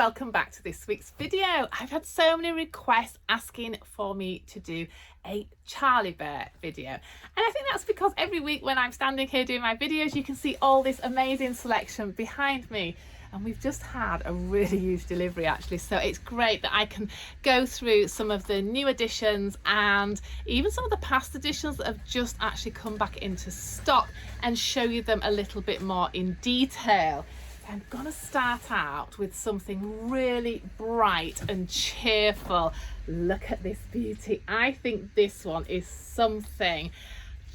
welcome back to this week's video. I've had so many requests asking for me to do a Charlie Bear video, and I think that's because every week when I'm standing here doing my videos, you can see all this amazing selection behind me, and we've just had a really huge delivery actually, so it's great that I can go through some of the new additions and even some of the past additions that have just actually come back into stock and show you them a little bit more in detail. I'm gonna start out with something really bright and cheerful. Look at this beauty. I think this one is something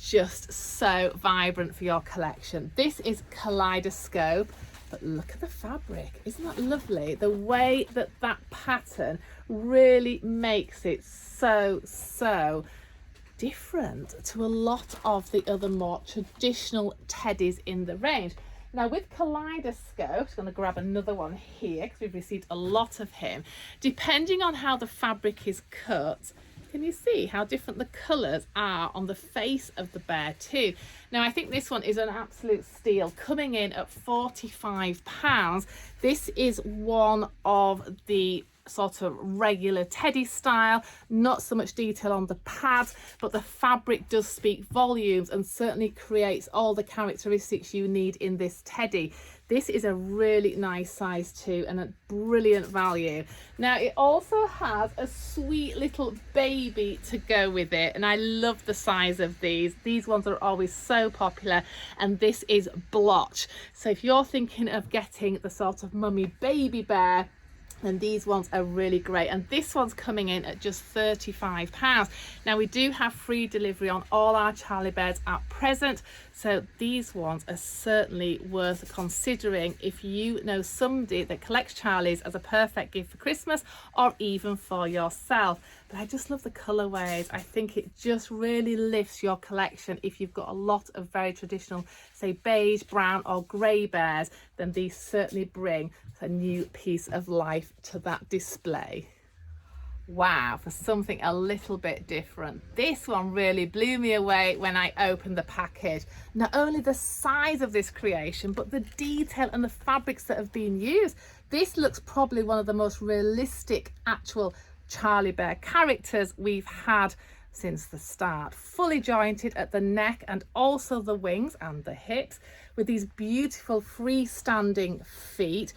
just so vibrant for your collection. This is Kaleidoscope, but look at the fabric. Isn't that lovely? The way that that pattern really makes it so different to a lot of the other more traditional teddies in the range. Now with Kaleidoscope, I'm going to grab another one here because we've received a lot of him. Depending on how the fabric is cut, can you see how different the colours are on the face of the bear too? Now I think this one is an absolute steal, coming in at £45. This is one of the sort of regular teddy style, not so much detail on the pads, but the fabric does speak volumes and certainly creates all the characteristics you need in this teddy. This is a really nice size too and a brilliant value. Now it also has a sweet little baby to go with it, and I love the size of these. These ones are always so popular, and this is Blotch. So if you're thinking of getting the sort of mummy baby bear, and these ones are really great, and this one's coming in at just £35. Now we do have free delivery on all our Charlie Bears at present, so these ones are certainly worth considering if you know somebody that collects Charlies as a perfect gift for Christmas or even for yourself. But I just love the colorways. I think it just really lifts your collection. If you've got a lot of very traditional, say beige, brown or grey bears, then these certainly bring a new piece of life to that display. Wow, for something a little bit different. This one really blew me away when I opened the package. Not only the size of this creation, but the detail and the fabrics that have been used. This looks probably one of the most realistic actual Charlie Bear characters we've had since the start. Fully jointed at the neck and also the wings and the hips, with these beautiful freestanding feet.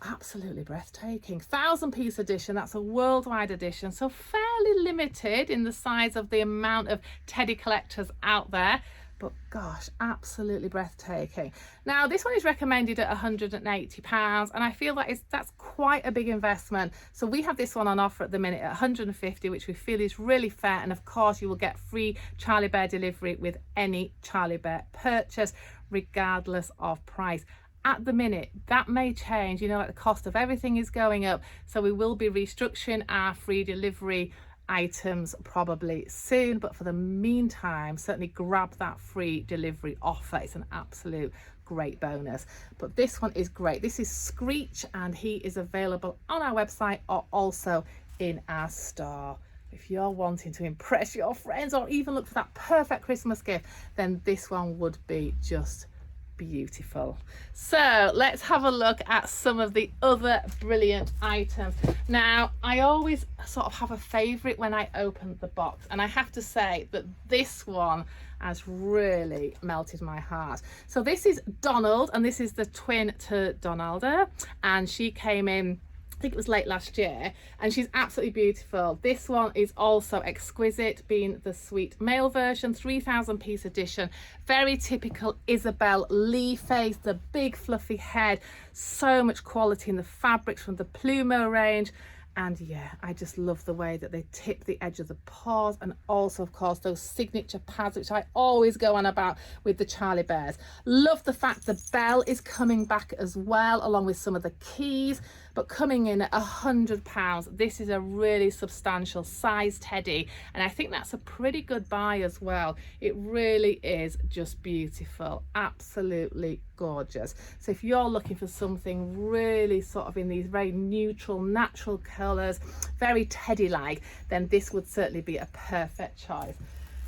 Absolutely breathtaking. 1,000-piece edition, that's a worldwide edition, so fairly limited in the size of the amount of teddy collectors out there, but gosh, absolutely breathtaking. Now this one is recommended at £180, and I feel that's quite a big investment, so we have this one on offer at the minute at £150, which we feel is really fair, and of course you will get free Charlie Bear delivery with any Charlie Bear purchase regardless of price. At the minute, that may change, you know, like the cost of everything is going up, so we will be restructuring our free delivery items probably soon, but for the meantime certainly grab that free delivery offer. It's an absolute great bonus. But this one is great. This is Screech, and he is available on our website or also in our store. If you're wanting to impress your friends or even look for that perfect Christmas gift, then this one would be just beautiful. So let's have a look at some of the other brilliant items. Now I always sort of have a favorite when I open the box, and I have to say that this one has really melted my heart. So this is Donald, and this is the twin to Donalda, and she came in, I think it was late last year, and she's absolutely beautiful. This one is also exquisite, being the sweet male version, 3,000-piece edition. Very typical Isabel Lee face, the big fluffy head, so much quality in the fabrics from the Plumo range. And yeah, I just love the way that they tip the edge of the paws, and also of course those signature pads which I always go on about with the Charlie Bears. Love the fact the bell is coming back as well, along with some of the keys, but coming in at £100. This is a really substantial size teddy, and I think that's a pretty good buy as well. It really is just beautiful, absolutely gorgeous. So if you're looking for something really sort of in these very neutral, natural colours, very teddy like, then this would certainly be a perfect choice.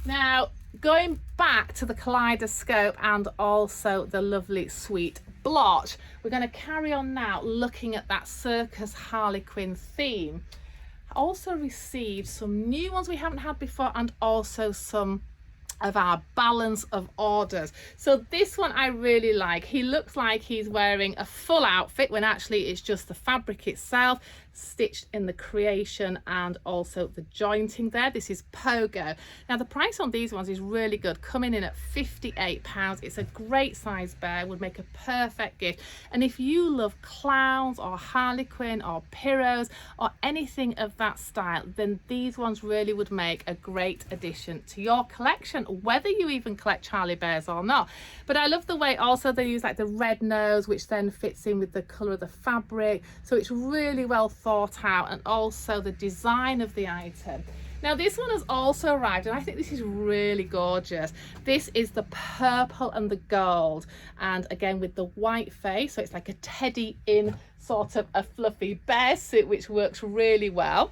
Now going back to the Kaleidoscope and also the lovely sweet Blotch, we're going to carry on now looking at that circus Harlequin theme. I also received some new ones we haven't had before, and also some of our balance of orders. So this one I really like. He looks like he's wearing a full outfit when actually it's just the fabric itself stitched in the creation and also the jointing there. This is Pogo. Now the price on these ones is really good, coming in at £58. It's a great size bear, would make a perfect gift. And if you love clowns or Harlequin or Pyros or anything of that style, then these ones really would make a great addition to your collection, whether you even collect Charlie bears or not. But I love the way also they use like the red nose, which then fits in with the colour of the fabric, so it's really well thought out, and also the design of the item. Now this one has also arrived, and I think this is really gorgeous. This is the purple and the gold, and again with the white face, so it's like a teddy in sort of a fluffy bear suit, which works really well.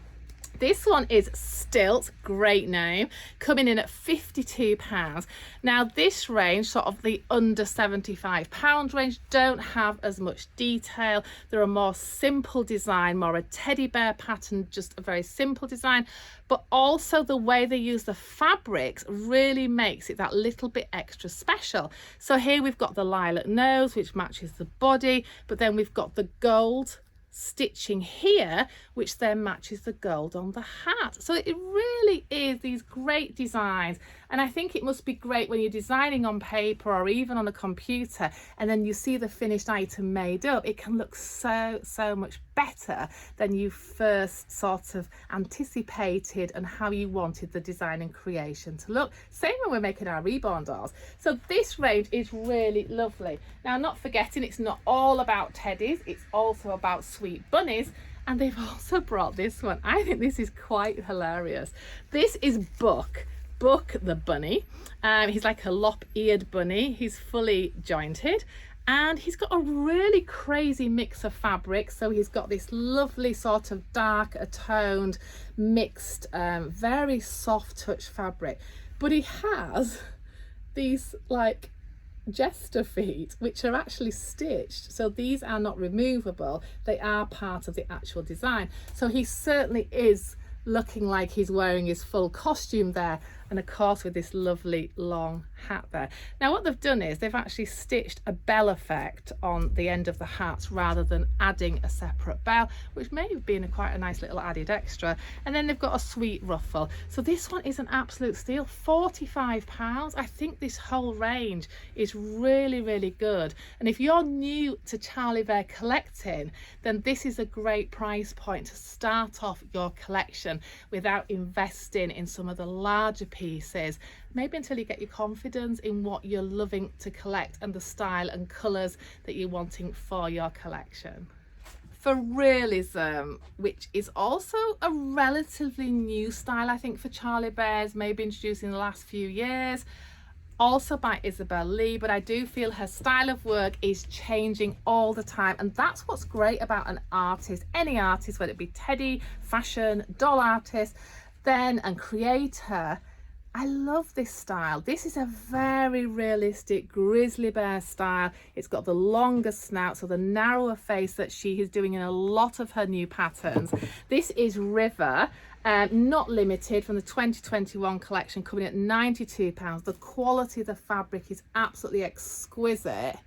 This one is Stilts, great name, coming in at £52. Now this range, sort of the under £75 range, don't have as much detail. They're a more simple design, more a teddy bear pattern, just a very simple design, but also the way they use the fabrics really makes it that little bit extra special. So here we've got the lilac nose, which matches the body, but then we've got the gold stitching here, which then matches the gold on the hat. So it really is these great designs, and I think it must be great when you're designing on paper or even on a computer, and then you see the finished item made up. It can look so much better than you first sort of anticipated and how you wanted the design and creation to look. Same when we're making our reborn dolls. So this range is really lovely. Now, not forgetting, it's not all about teddies, it's also about sweet bunnies. And they've also brought this one. I think this is quite hilarious. This is Buck the bunny. He's like a lop-eared bunny. He's fully jointed, and he's got a really crazy mix of fabrics. So he's got this lovely sort of dark toned mixed very soft touch fabric, but he has these like jester feet, which are actually stitched, so these are not removable, they are part of the actual design. So he certainly is looking like he's wearing his full costume there, and of course with this lovely long hat there. Now what they've done is they've actually stitched a bell effect on the end of the hat rather than adding a separate bell, which may have been quite a nice little added extra. And then they've got a sweet ruffle. So this one is an absolute steal, £45. I think this whole range is really good, and if you're new to Charlie bear collecting, then this is a great price point to start off your collection without investing in some of the larger pieces, maybe until you get your confidence in what you're loving to collect and the style and colours that you're wanting for your collection. For realism, which is also a relatively new style I think for Charlie bears, maybe introduced in the last few years, also by Isabel Lee, but I do feel her style of work is changing all the time, and that's what's great about an artist, any artist, whether it be teddy, fashion, doll artist, then and creator. I love this style. This is a very realistic grizzly bear style. It's got the longer snout, so the narrower face that she is doing in a lot of her new patterns. This is River, not limited, from the 2021 collection, coming at £92. The quality of the fabric is absolutely exquisite.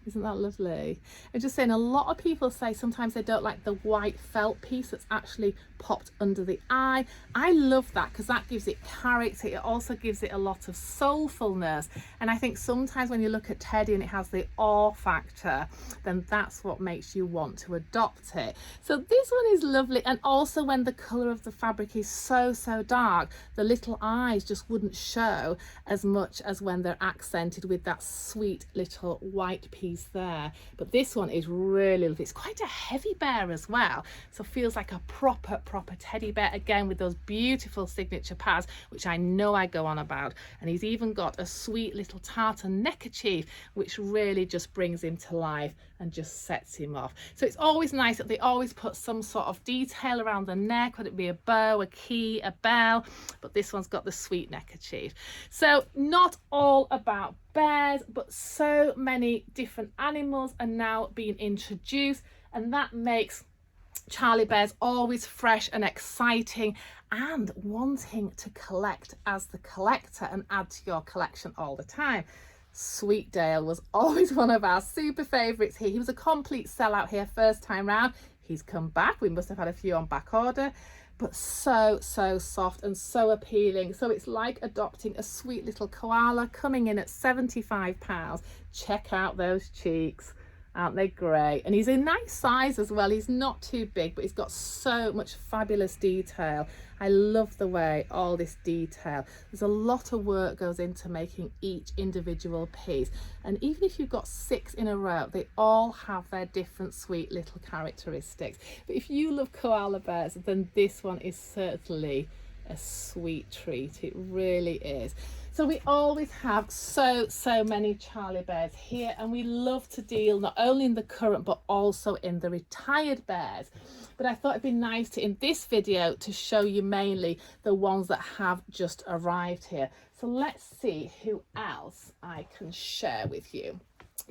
Isn't that lovely? I'm just saying, a lot of people say sometimes they don't like the white felt piece that's actually popped under the eye. I love that because that gives it character. It also gives it a lot of soulfulness. And I think sometimes when you look at teddy and it has the awe factor, then that's what makes you want to adopt it. So this one is lovely. And also when the colour of the fabric is so dark, the little eyes just wouldn't show as much as when they're accented with that sweet little white piece there. But this one is really lovely. It's quite a heavy bear as well, so feels like a proper teddy bear, again with those beautiful signature pads, which I know I go on about. And he's even got a sweet little tartan neckerchief, which really just brings him to life and just sets him off. So it's always nice that they always put some sort of detail around the neck, whether it be a bow, a key, a bell, but this one's got the sweet neckerchief. So not all about bears, but so many different animals are now being introduced, and that makes Charlie bears always fresh and exciting and wanting to collect as the collector and add to your collection all the time. Sweet Dale was always one of our super favourites here. He was a complete sellout here first time round. He's come back. We must have had a few on back order, but so soft and so appealing. So it's like adopting a sweet little koala, coming in at £75. Check out those cheeks. Aren't they great? And he's a nice size as well. He's not too big, but he's got so much fabulous detail. I love the way all this detail. There's a lot of work goes into making each individual piece. And even if you've got 6 in a row, they all have their different sweet little characteristics. But if you love koala bears, then this one is certainly a sweet treat. It really is. So we always have so many Charlie bears here, and we love to deal not only in the current but also in the retired bears. But I thought it'd be nice to, in this video, to show you mainly the ones that have just arrived here. So let's see who else I can share with you.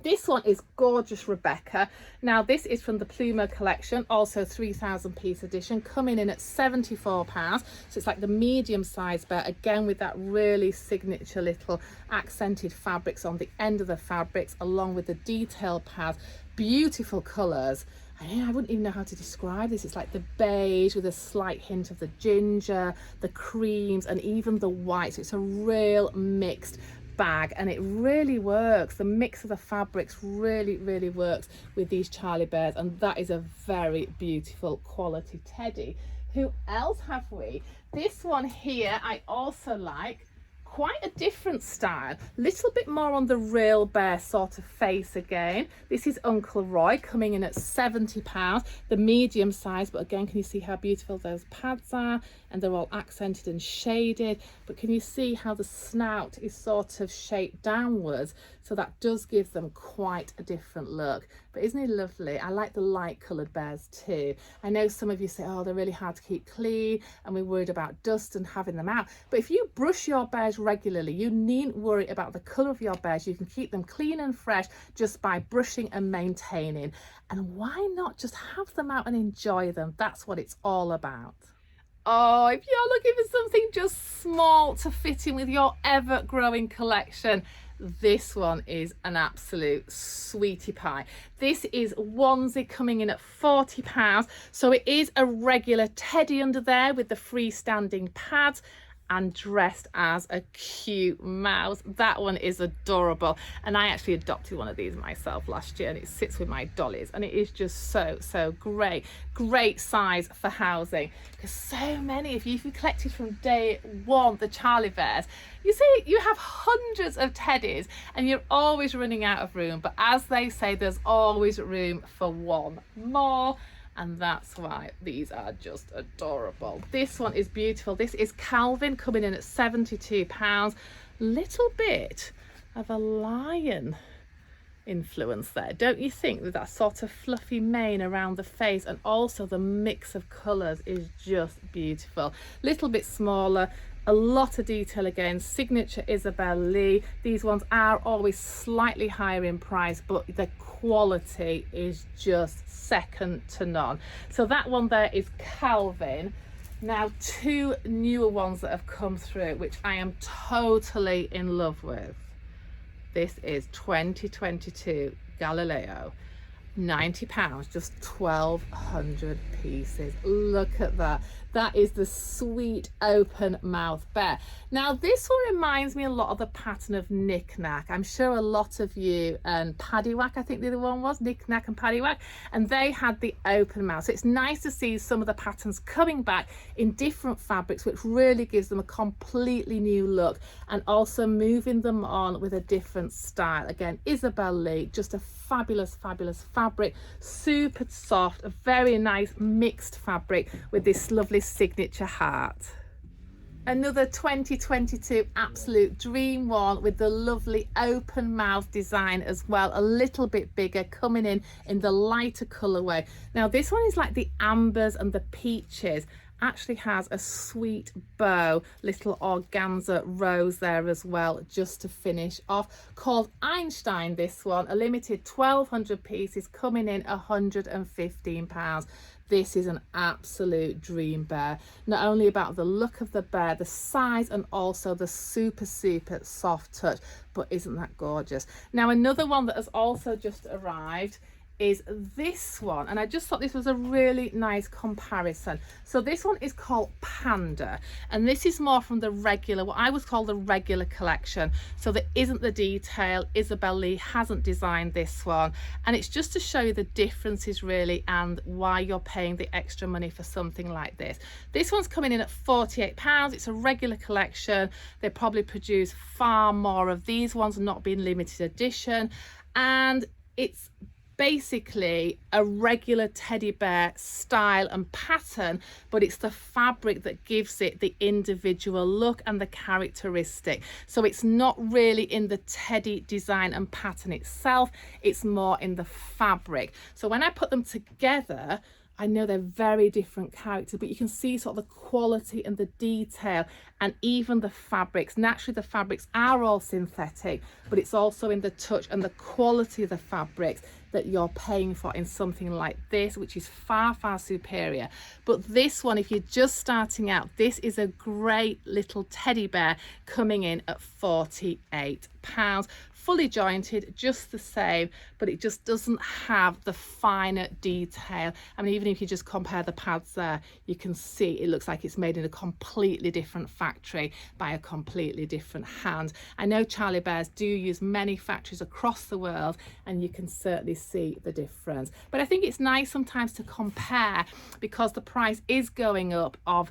This one is gorgeous Rebecca. Now this is from the Plumo collection, also 3,000 piece edition, coming in at £74. So it's like the medium size bear, again with that really signature little accented fabrics on the end of the fabrics, along with the detail pads. Beautiful colours. I wouldn't even know how to describe this. It's like the beige with a slight hint of the ginger, the creams, and even the white. So it's a real mixed bag, and it really works. The mix of the fabrics really works with these Charlie bears, and that is a very beautiful quality teddy. Who else have we? This one here I also like. Quite a different style, little bit more on the real bear sort of face again. This is Uncle Roy, coming in at £70, the medium size, but again, can you see how beautiful those pads are? And they're all accented and shaded, but can you see how the snout is sort of shaped downwards? So that does give them quite a different look. But isn't he lovely? I like the light coloured bears too. I know some of you say, oh, they're really hard to keep clean and we're worried about dust and having them out. But if you brush your bears regularly, you needn't worry about the colour of your bears. You can keep them clean and fresh just by brushing and maintaining. And why not just have them out and enjoy them? That's what it's all about. Oh, if you're looking for something just small to fit in with your ever-growing collection, this one is an absolute sweetie pie. This is Onesie, coming in at £40. So it is a regular teddy under there with the freestanding pads, and dressed as a cute mouse. That one is adorable, and I actually adopted one of these myself last year, and it sits with my dollies, and it is just so great size for housing, because so many of you, if you collected from day one the Charlie bears, you see you have hundreds of teddies and you're always running out of room. But as they say, there's always room for one more, and that's why these are just adorable. This one is beautiful. This is Calvin, coming in at £72. Little bit of a lion influence there, don't you think, with that sort of fluffy mane around the face, and also the mix of colours is just beautiful. Little bit smaller, a lot of detail again, signature Isabel Lee. These ones are always slightly higher in price, but the quality is just second to none. So that one there is Calvin. Now, 2 newer ones that have come through, which I am totally in love with. This is 2022 Galileo, £90, just 1,200 pieces. Look at that. That is the sweet open mouth bear. Now this one reminds me a lot of the pattern of Knick Knack. I'm sure a lot of you, and Paddywhack, I think the other one was, Knick Knack and Paddywhack, and they had the open mouth. So it's nice to see some of the patterns coming back in different fabrics, which really gives them a completely new look, and also moving them on with a different style. Again, Isabel Lee, just a fabulous fabric, super soft, a very nice mixed fabric with this lovely signature heart. Another 2022 absolute dream one with the lovely open mouth design as well, a little bit bigger, coming in the lighter colorway. Now this one is like the ambers and the peaches, actually has a sweet bow, little organza rose there as well, just to finish off. Called Einstein, this one, a limited 1,200 pieces, coming in £115. This is an absolute dream bear, not only about the look of the bear, the size, and also the super soft touch, but isn't that gorgeous? Now, another one that has also just arrived is this one, and I just thought this was a really nice comparison. So this one is called Pander, and this is more from the regular, what I would call the regular collection. So there isn't the detail. Isabel Lee hasn't designed this one, and it's just to show you the differences really and why you're paying the extra money for something like this. This one's coming in at £48. It's a regular collection. They probably produce far more of these ones, not being limited edition, and it's basically a regular teddy bear style and pattern, but it's the fabric that gives it the individual look and the characteristic. So it's not really in the teddy design and pattern itself, it's more in the fabric. So when I put them together, I know they're very different characters, but you can see sort of the quality and the detail, and even the fabrics. Naturally, the fabrics are all synthetic, but it's also in the touch and the quality of the fabrics that you're paying for in something like this, which is far superior. But this one, if you're just starting out, this is a great little teddy bear coming in at £48. Fully jointed, just the same, but it just doesn't have the finer detail. I mean, even if you just compare the pads there, you can see it looks like it's made in a completely different factory by a completely different hand. I know Charlie Bears do use many factories across the world, and you can certainly see the difference. But I think it's nice sometimes to compare, because the price is going up of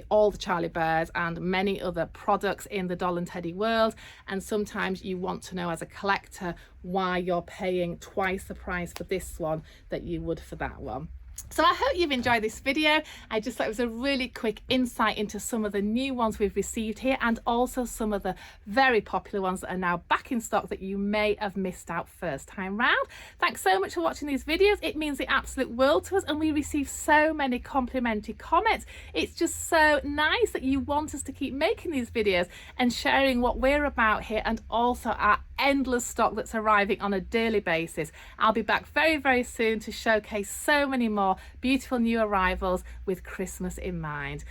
all the Charlie Bears and many other products in the doll and teddy world, and sometimes you want to know as a collector why you're paying twice the price for this one that you would for that one. So I hope you've enjoyed this video. I just thought it was a really quick insight into some of the new ones we've received here, and also some of the very popular ones that are now back in stock that you may have missed out first time round. Thanks so much for watching these videos. It means the absolute world to us, and we receive so many complimentary comments. It's just so nice that you want us to keep making these videos and sharing what we're about here, and also our endless stock that's arriving on a daily basis. I'll be back very soon to showcase so many more beautiful new arrivals with Christmas in mind.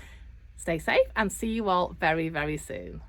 Stay safe and see you all very soon.